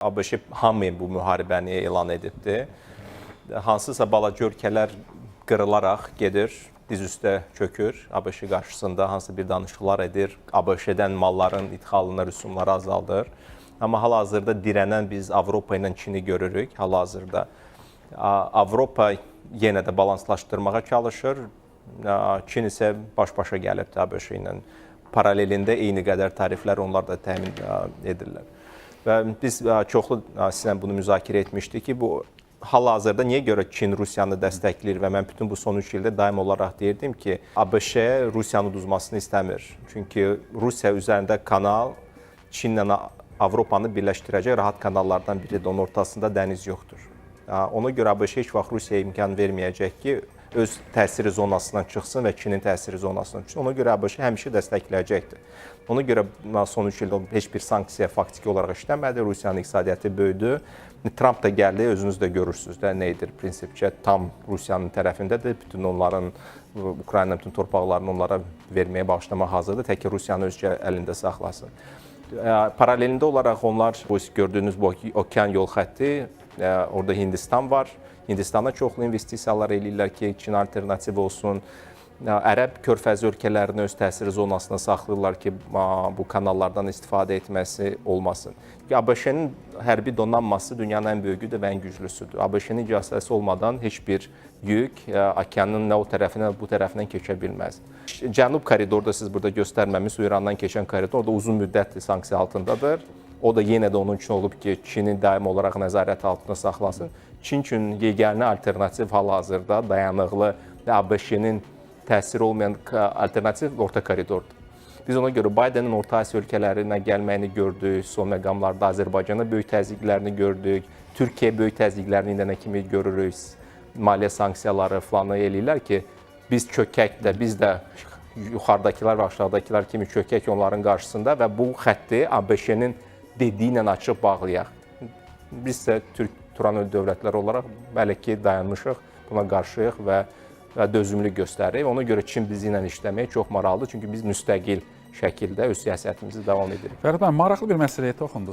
ABŞ hamı bu müharibəni elan edibdir. Hansısa balaca ölkələr qırılaraq gedir, diz üstə çökür, ABŞ qarşısında hansı bir danışıqlar edir, ABŞ-dən malların idxalına rüsumları azaldır. Amma hal-hazırda dirənən biz Avropa ilə Çini görürük hal-hazırda. Avropa yenə də balanslaşdırmağa çalışır, Çin isə baş-başa gəlibdir ABŞ ilə. Paralelində eyni qədər tariflər onlar da təmin edirlər. Və biz çoxlu sizlə bunu müzakirə etmişdik ki, bu hal-hazırda niyə görə Çin Rusiyanı dəstəkləyir və mən bütün bu son 3 ildə daim olaraq deyirdim ki, ABŞ Rusiyanı uduzmasını istəmir. Çünki Rusiya üzərində kanal Çinlə Avropanı birləşdirəcək rahat kanallardan biridir. Onun ortasında dəniz yoxdur. Ona görə ABŞ heç vaxt Rusiyaya imkan verməyəcək ki, öz təsiri zonasından çıxsın və Çinin təsiri zonasından çıxsın. Ona görə ABŞ həmişə dəstəkləyəcəkdir. Ona görə son 3 ildə heç bir sanksiya faktiki olaraq işləmədi. Rusiyanın iqtisadiyyatı böyüdü. Trump da gəldi, özünüz də görürsünüz də nə edir prinsipcə. Tam Rusiyanın tərəfindədir. Bütün onların, Ukrayna bütün torpaqlarını onlara verməyə bağışlamağa hazırdır. Tək ki, Rusiyanı özcə əlində saxlasın. Paralelində olaraq onlar, bu gördüyünüz bu okean yol xətti, orada Hindistan var. Hindistana çoxlu investisiyalar eləyirlər ki, Çin alternativ olsun. Ərəb körfəzi ölkələrini öz təsiri zonasına saxlayırlar ki, bu kanallardan istifadə etməsi olmasın. ABŞ-nin hərbi donanması dünyanın ən böyüyüdür və ən güclüsüdür. ABŞ-nin icazəsi olmadan heç bir yük okeanın nə o tərəfindən, bu tərəfindən keçə bilməz. Cənub koridorda siz burada göstərməmiş, İrandan keçən koridor, orada uzun müddətli sanksiya altındadır. O da yenə də onun üçün olub ki, Çinin daim olaraq nəzarət altında saxlasın. Çin üçün yeganə alternativ hal-hazırda dayanıqlı və ABŞ-nin təsiri olmayan alternativ orta koridordur. Biz ona görə Bidenin Orta Asiya ölkələrinə gəlməyini gördük, son məqamlarda Azərbaycana böyük təzyiqlərini gördük, Türkiyə böyük təzyiqlərini indi nə kimi görürük, maliyyə sanksiyaları falan eləyirlər ki, biz çökək də, biz də yuxarıdakılar və aşağıdakılar kimi çökək onların qarşısında və bu xətti ABŞ-nin dediyi ilə açıb bağlayaq. Biz də Turan dövlətləri olaraq bəli ki, dayanmışıq, buna qarşıyıq və dözümlülük göstərir. Ona görə Çin bizi ilə işləməyə çox maraqlıdır, çünki biz müstəqil şəkildə öz siyasətimizi davam edirik. Fərid bəy, maraqlı bir məsələyə toxundunuz.